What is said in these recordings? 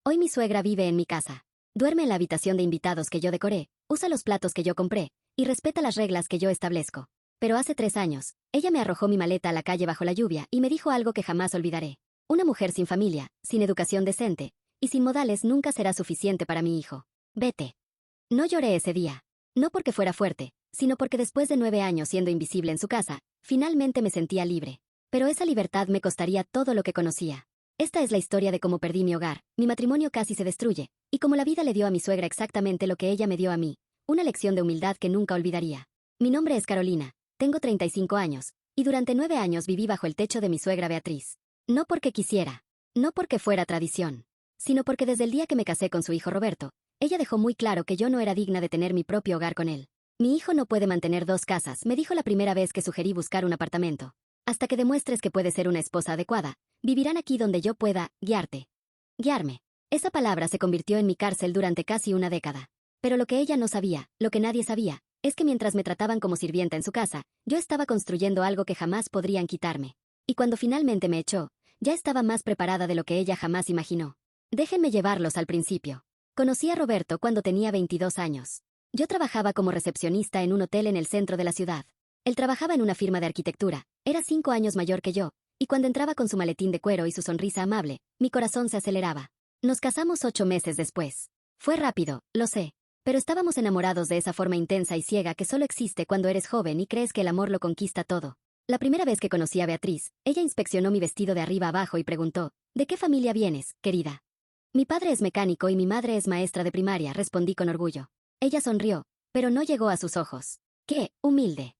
Hoy mi suegra vive en mi casa. Duerme en la habitación de invitados que yo decoré, usa los platos que yo compré, y respeta las reglas que yo establezco. Pero hace 3 años, ella me arrojó mi maleta a la calle bajo la lluvia y me dijo algo que jamás olvidaré. Una mujer sin familia, sin educación decente, y sin modales nunca será suficiente para mi hijo. Vete. No lloré ese día. No porque fuera fuerte, sino porque después de 9 años siendo invisible en su casa, finalmente me sentía libre. Pero esa libertad me costaría todo lo que conocía. Esta es la historia de cómo perdí mi hogar, mi matrimonio casi se destruye, y cómo la vida le dio a mi suegra exactamente lo que ella me dio a mí, una lección de humildad que nunca olvidaría. Mi nombre es Carolina, tengo 35 años, y durante 9 años viví bajo el techo de mi suegra Beatriz. No porque quisiera, no porque fuera tradición, sino porque desde el día que me casé con su hijo Roberto, ella dejó muy claro que yo no era digna de tener mi propio hogar con él. Mi hijo no puede mantener 2 casas, me dijo la primera vez que sugerí buscar un apartamento. Hasta que demuestres que puedes ser una esposa adecuada, vivirán aquí donde yo pueda guiarte. Guiarme. Esa palabra se convirtió en mi cárcel durante casi una década. Pero lo que ella no sabía, lo que nadie sabía, es que mientras me trataban como sirvienta en su casa, yo estaba construyendo algo que jamás podrían quitarme. Y cuando finalmente me echó, ya estaba más preparada de lo que ella jamás imaginó. Déjenme llevarlos al principio. Conocí a Roberto cuando tenía 22 años. Yo trabajaba como recepcionista en un hotel en el centro de la ciudad. Él trabajaba en una firma de arquitectura, era 5 años mayor que yo, y cuando entraba con su maletín de cuero y su sonrisa amable, mi corazón se aceleraba. Nos casamos 8 meses después. Fue rápido, lo sé, pero estábamos enamorados de esa forma intensa y ciega que solo existe cuando eres joven y crees que el amor lo conquista todo. La primera vez que conocí a Beatriz, ella inspeccionó mi vestido de arriba abajo y preguntó, ¿de qué familia vienes, querida? Mi padre es mecánico y mi madre es maestra de primaria, respondí con orgullo. Ella sonrió, pero no llegó a sus ojos. ¡Qué humilde!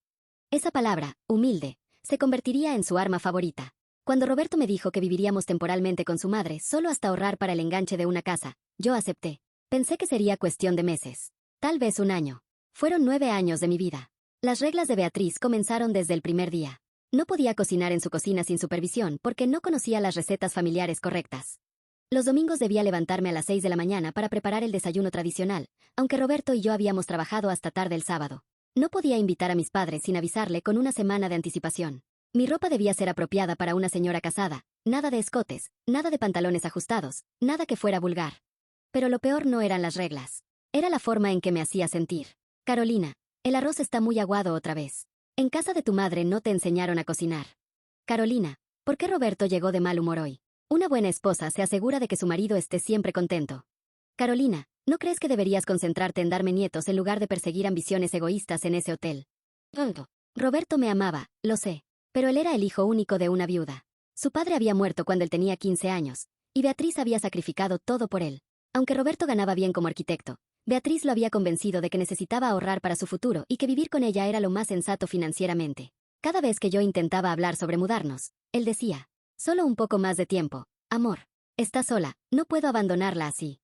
Esa palabra, humilde, se convertiría en su arma favorita. Cuando Roberto me dijo que viviríamos temporalmente con su madre solo hasta ahorrar para el enganche de una casa, yo acepté. Pensé que sería cuestión de meses. Tal vez un año. Fueron 9 años de mi vida. Las reglas de Beatriz comenzaron desde el primer día. No podía cocinar en su cocina sin supervisión porque no conocía las recetas familiares correctas. Los domingos debía levantarme a las 6 de la mañana para preparar el desayuno tradicional, aunque Roberto y yo habíamos trabajado hasta tarde el sábado. No podía invitar a mis padres sin avisarle con una semana de anticipación. Mi ropa debía ser apropiada para una señora casada, nada de escotes, nada de pantalones ajustados, nada que fuera vulgar. Pero lo peor no eran las reglas. Era la forma en que me hacía sentir. Carolina, el arroz está muy aguado otra vez. En casa de tu madre no te enseñaron a cocinar. Carolina, ¿por qué Roberto llegó de mal humor hoy? Una buena esposa se asegura de que su marido esté siempre contento. Carolina, ¿no crees que deberías concentrarte en darme nietos en lugar de perseguir ambiciones egoístas en ese hotel? Roberto me amaba, lo sé, pero él era el hijo único de una viuda. Su padre había muerto cuando él tenía 15 años, y Beatriz había sacrificado todo por él. Aunque Roberto ganaba bien como arquitecto, Beatriz lo había convencido de que necesitaba ahorrar para su futuro y que vivir con ella era lo más sensato financieramente. Cada vez que yo intentaba hablar sobre mudarnos, él decía, solo un poco más de tiempo, amor. Está sola, no puedo abandonarla así.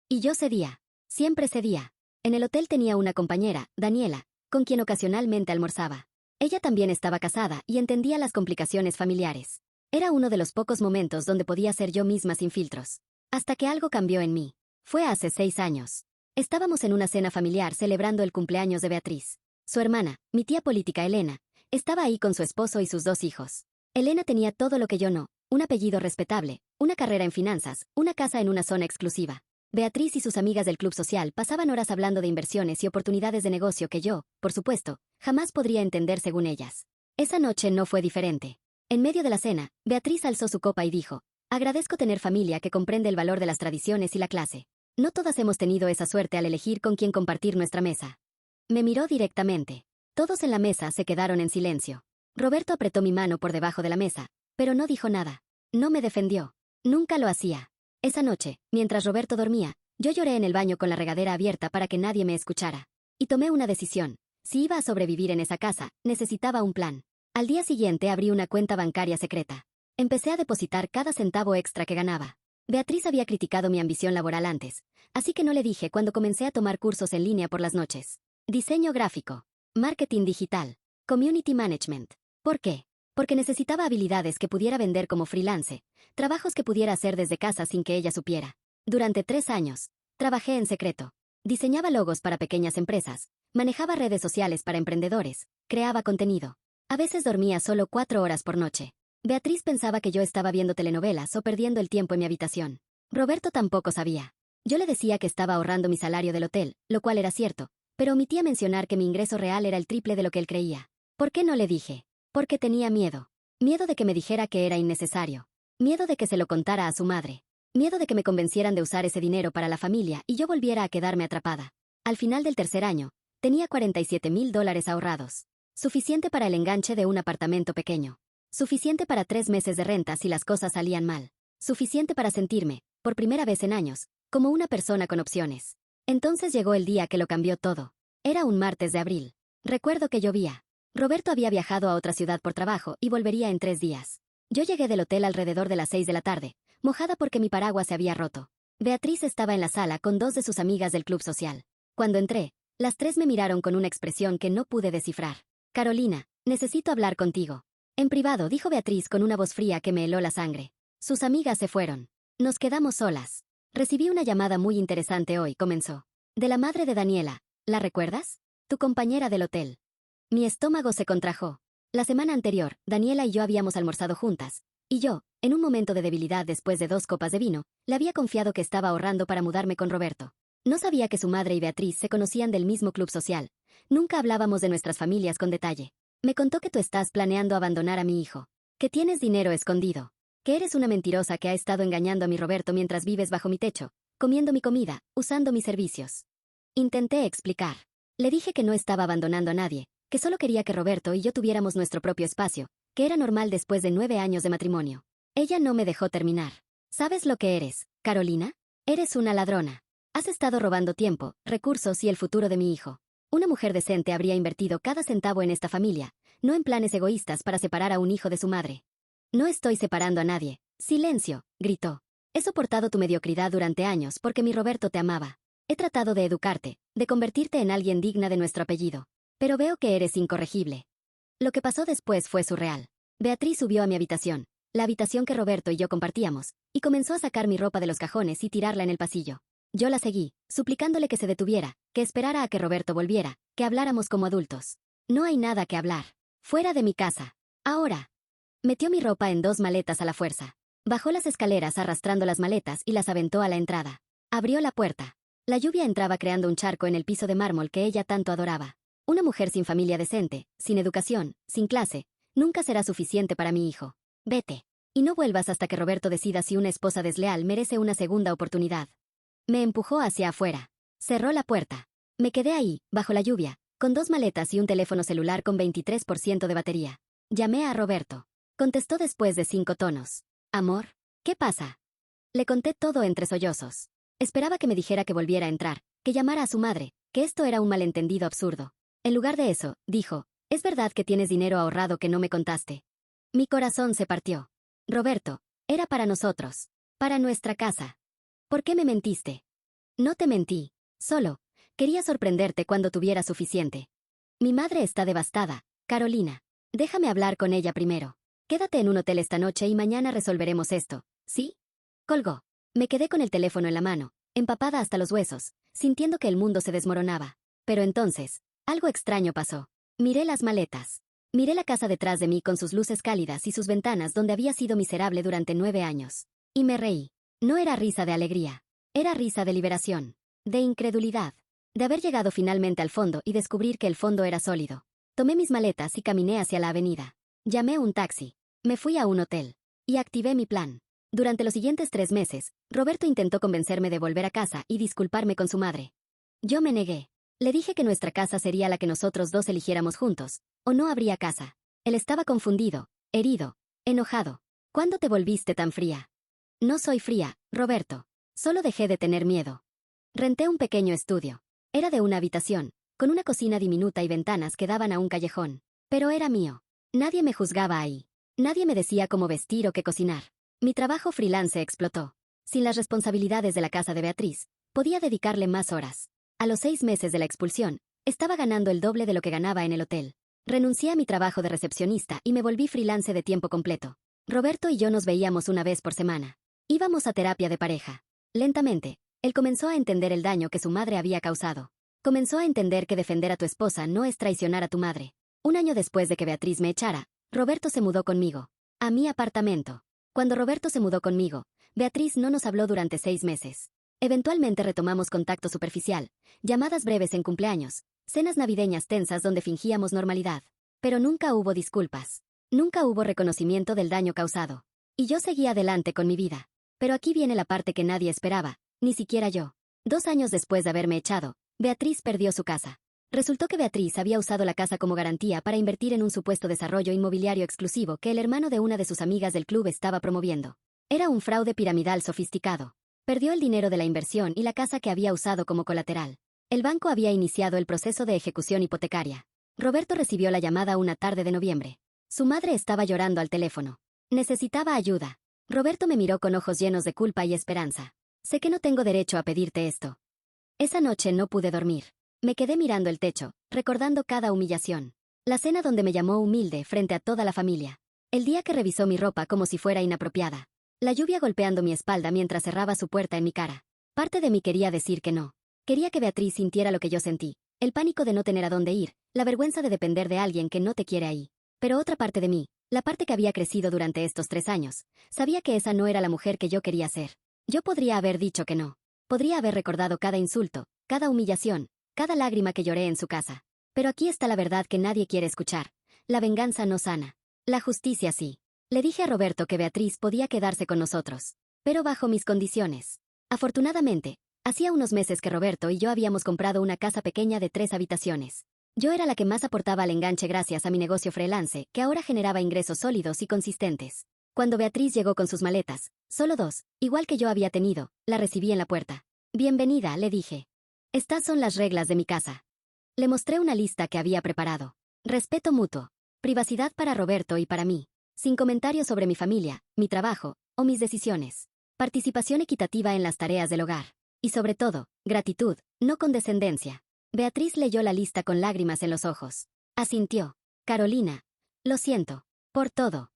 Y yo cedía. Siempre cedía. En el hotel tenía una compañera, Daniela, con quien ocasionalmente almorzaba. Ella también estaba casada y entendía las complicaciones familiares. Era uno de los pocos momentos donde podía ser yo misma sin filtros. Hasta que algo cambió en mí. Fue hace 6 años. Estábamos en una cena familiar celebrando el cumpleaños de Beatriz. Su hermana, mi tía política Elena, estaba ahí con su esposo y sus 2 hijos. Elena tenía todo lo que yo no, un apellido respetable, una carrera en finanzas, una casa en una zona exclusiva. Beatriz y sus amigas del club social pasaban horas hablando de inversiones y oportunidades de negocio que yo, por supuesto, jamás podría entender según ellas. Esa noche no fue diferente. En medio de la cena, Beatriz alzó su copa y dijo, agradezco tener familia que comprende el valor de las tradiciones y la clase. No todas hemos tenido esa suerte al elegir con quién compartir nuestra mesa. Me miró directamente. Todos en la mesa se quedaron en silencio. Roberto apretó mi mano por debajo de la mesa, pero no dijo nada. No me defendió. Nunca lo hacía. Esa noche, mientras Roberto dormía, yo lloré en el baño con la regadera abierta para que nadie me escuchara. Y tomé una decisión. Si iba a sobrevivir en esa casa, necesitaba un plan. Al día siguiente abrí una cuenta bancaria secreta. Empecé a depositar cada centavo extra que ganaba. Beatriz había criticado mi ambición laboral antes, así que no le dije cuando comencé a tomar cursos en línea por las noches. Diseño gráfico, marketing digital, community management. ¿Por qué? Porque necesitaba habilidades que pudiera vender como freelance, trabajos que pudiera hacer desde casa sin que ella supiera. Durante 3 años, trabajé en secreto. Diseñaba logos para pequeñas empresas, manejaba redes sociales para emprendedores, creaba contenido. A veces dormía solo 4 horas por noche. Beatriz pensaba que yo estaba viendo telenovelas o perdiendo el tiempo en mi habitación. Roberto tampoco sabía. Yo le decía que estaba ahorrando mi salario del hotel, lo cual era cierto, pero omitía mencionar que mi ingreso real era el triple de lo que él creía. ¿Por qué no le dije? Porque tenía miedo. Miedo de que me dijera que era innecesario. Miedo de que se lo contara a su madre. Miedo de que me convencieran de usar ese dinero para la familia y yo volviera a quedarme atrapada. Al final del tercer año, tenía $47,000 ahorrados. Suficiente para el enganche de un apartamento pequeño. Suficiente para 3 meses de renta si las cosas salían mal. Suficiente para sentirme, por primera vez en años, como una persona con opciones. Entonces llegó el día que lo cambió todo. Era un martes de abril. Recuerdo que llovía. Roberto había viajado a otra ciudad por trabajo y volvería en 3 días. Yo llegué del hotel alrededor de las 6 de la tarde, mojada porque mi paraguas se había roto. Beatriz estaba en la sala con 2 de sus amigas del club social. Cuando entré, las 3 me miraron con una expresión que no pude descifrar. Carolina, necesito hablar contigo. En privado, dijo Beatriz con una voz fría que me heló la sangre. Sus amigas se fueron. Nos quedamos solas. Recibí una llamada muy interesante hoy, comenzó. De la madre de Daniela. ¿La recuerdas? Tu compañera del hotel. Mi estómago se contrajo. La semana anterior, Daniela y yo habíamos almorzado juntas, y yo, en un momento de debilidad después de 2 copas de vino, le había confiado que estaba ahorrando para mudarme con Roberto. No sabía que su madre y Beatriz se conocían del mismo club social. Nunca hablábamos de nuestras familias con detalle. Me contó que tú estás planeando abandonar a mi hijo. Que tienes dinero escondido. Que eres una mentirosa que ha estado engañando a mi Roberto mientras vives bajo mi techo, comiendo mi comida, usando mis servicios. Intenté explicar. Le dije que no estaba abandonando a nadie, que solo quería que Roberto y yo tuviéramos nuestro propio espacio, que era normal después de 9 años de matrimonio. Ella no me dejó terminar. ¿Sabes lo que eres, Carolina? Eres una ladrona. Has estado robando tiempo, recursos y el futuro de mi hijo. Una mujer decente habría invertido cada centavo en esta familia, no en planes egoístas para separar a un hijo de su madre. No estoy separando a nadie. Silencio, gritó. He soportado tu mediocridad durante años porque mi Roberto te amaba. He tratado de educarte, de convertirte en alguien digna de nuestro apellido. Pero veo que eres incorregible. Lo que pasó después fue surreal. Beatriz subió a mi habitación, la habitación que Roberto y yo compartíamos, y comenzó a sacar mi ropa de los cajones y tirarla en el pasillo. Yo la seguí, suplicándole que se detuviera, que esperara a que Roberto volviera, que habláramos como adultos. No hay nada que hablar. Fuera de mi casa. Ahora. Metió mi ropa en 2 maletas a la fuerza. Bajó las escaleras arrastrando las maletas y las aventó a la entrada. Abrió la puerta. La lluvia entraba creando un charco en el piso de mármol que ella tanto adoraba. Una mujer sin familia decente, sin educación, sin clase, nunca será suficiente para mi hijo. Vete. Y no vuelvas hasta que Roberto decida si una esposa desleal merece una segunda oportunidad. Me empujó hacia afuera. Cerró la puerta. Me quedé ahí, bajo la lluvia, con 2 maletas y un teléfono celular con 23% de batería. Llamé a Roberto. Contestó después de 5 tonos. Amor, ¿qué pasa? Le conté todo entre sollozos. Esperaba que me dijera que volviera a entrar, que llamara a su madre, que esto era un malentendido absurdo. En lugar de eso, dijo, es verdad que tienes dinero ahorrado que no me contaste. Mi corazón se partió. Roberto, era para nosotros, para nuestra casa. ¿Por qué me mentiste? No te mentí, solo, quería sorprenderte cuando tuviera suficiente. Mi madre está devastada, Carolina. Déjame hablar con ella primero. Quédate en un hotel esta noche y mañana resolveremos esto, ¿sí? Colgó. Me quedé con el teléfono en la mano, empapada hasta los huesos, sintiendo que el mundo se desmoronaba. Pero entonces, algo extraño pasó. Miré las maletas. Miré la casa detrás de mí con sus luces cálidas y sus ventanas donde había sido miserable durante 9 años. Y me reí. No era risa de alegría. Era risa de liberación. De incredulidad. De haber llegado finalmente al fondo y descubrir que el fondo era sólido. Tomé mis maletas y caminé hacia la avenida. Llamé un taxi. Me fui a un hotel. Y activé mi plan. Durante los siguientes 3 meses, Roberto intentó convencerme de volver a casa y disculparme con su madre. Yo me negué. Le dije que nuestra casa sería la que nosotros 2 eligiéramos juntos, o no habría casa. Él estaba confundido, herido, enojado. ¿Cuándo te volviste tan fría? No soy fría, Roberto. Solo dejé de tener miedo. Renté un pequeño estudio. Era de una habitación, con una cocina diminuta y ventanas que daban a un callejón. Pero era mío. Nadie me juzgaba ahí. Nadie me decía cómo vestir o qué cocinar. Mi trabajo freelance explotó. Sin las responsabilidades de la casa de Beatriz, podía dedicarle más horas. A los 6 meses de la expulsión, estaba ganando el doble de lo que ganaba en el hotel. Renuncié a mi trabajo de recepcionista y me volví freelance de tiempo completo. Roberto y yo nos veíamos una vez por semana. Íbamos a terapia de pareja. Lentamente, él comenzó a entender el daño que su madre había causado. Comenzó a entender que defender a tu esposa no es traicionar a tu madre. Un año después de que Beatriz me echara, Roberto se mudó conmigo. A mi apartamento. Cuando Roberto se mudó conmigo, Beatriz no nos habló durante 6 meses. Eventualmente retomamos contacto superficial, llamadas breves en cumpleaños, cenas navideñas tensas donde fingíamos normalidad. Pero nunca hubo disculpas. Nunca hubo reconocimiento del daño causado. Y yo seguía adelante con mi vida. Pero aquí viene la parte que nadie esperaba, ni siquiera yo. 2 años después de haberme echado, Beatriz perdió su casa. Resultó que Beatriz había usado la casa como garantía para invertir en un supuesto desarrollo inmobiliario exclusivo que el hermano de una de sus amigas del club estaba promoviendo. Era un fraude piramidal sofisticado. Perdió el dinero de la inversión y la casa que había usado como colateral. El banco había iniciado el proceso de ejecución hipotecaria. Roberto recibió la llamada una tarde de noviembre. Su madre estaba llorando al teléfono. Necesitaba ayuda. Roberto me miró con ojos llenos de culpa y esperanza. Sé que no tengo derecho a pedirte esto. Esa noche no pude dormir. Me quedé mirando el techo, recordando cada humillación. La cena donde me llamó humilde frente a toda la familia. El día que revisó mi ropa como si fuera inapropiada. La lluvia golpeando mi espalda mientras cerraba su puerta en mi cara. Parte de mí quería decir que no. Quería que Beatriz sintiera lo que yo sentí. El pánico de no tener a dónde ir, la vergüenza de depender de alguien que no te quiere ahí. Pero otra parte de mí, la parte que había crecido durante estos 3 años, sabía que esa no era la mujer que yo quería ser. Yo podría haber dicho que no. Podría haber recordado cada insulto, cada humillación, cada lágrima que lloré en su casa. Pero aquí está la verdad que nadie quiere escuchar. La venganza no sana. La justicia sí. Le dije a Roberto que Beatriz podía quedarse con nosotros. Pero bajo mis condiciones. Afortunadamente, hacía unos meses que Roberto y yo habíamos comprado una casa pequeña de 3 habitaciones. Yo era la que más aportaba al enganche gracias a mi negocio freelance, que ahora generaba ingresos sólidos y consistentes. Cuando Beatriz llegó con sus maletas, solo 2, igual que yo había tenido, la recibí en la puerta. Bienvenida, le dije. Estas son las reglas de mi casa. Le mostré una lista que había preparado. Respeto mutuo. Privacidad para Roberto y para mí. Sin comentarios sobre mi familia, mi trabajo, o mis decisiones. Participación equitativa en las tareas del hogar. Y sobre todo, gratitud, no condescendencia. Beatriz leyó la lista con lágrimas en los ojos. Asintió. Carolina. Lo siento. Por todo.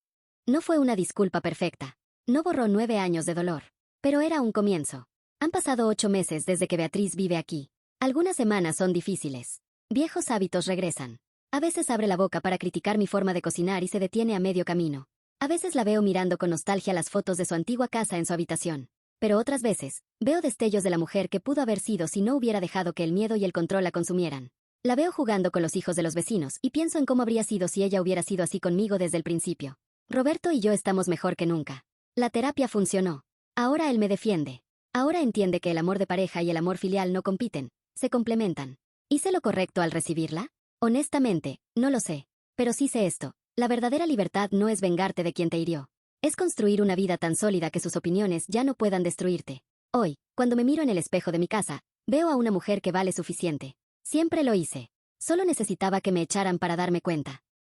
No fue una disculpa perfecta. No borró 9 años de dolor. Pero era un comienzo. Han pasado 8 meses desde que Beatriz vive aquí. Algunas semanas son difíciles. Viejos hábitos regresan. A veces abre la boca para criticar mi forma de cocinar y se detiene a medio camino. A veces la veo mirando con nostalgia las fotos de su antigua casa en su habitación. Pero otras veces, veo destellos de la mujer que pudo haber sido si no hubiera dejado que el miedo y el control la consumieran. La veo jugando con los hijos de los vecinos y pienso en cómo habría sido si ella hubiera sido así conmigo desde el principio. Roberto y yo estamos mejor que nunca. La terapia funcionó. Ahora él me defiende. Ahora entiende que el amor de pareja y el amor filial no compiten, se complementan. ¿Hice lo correcto al recibirla? Honestamente, no lo sé. Pero sí sé esto. La verdadera libertad no es vengarte de quien te hirió. Es construir una vida tan sólida que sus opiniones ya no puedan destruirte. Hoy, cuando me miro en el espejo de mi casa, veo a una mujer que vale suficiente. Siempre lo hice. Solo necesitaba que me echaran para darme cuenta.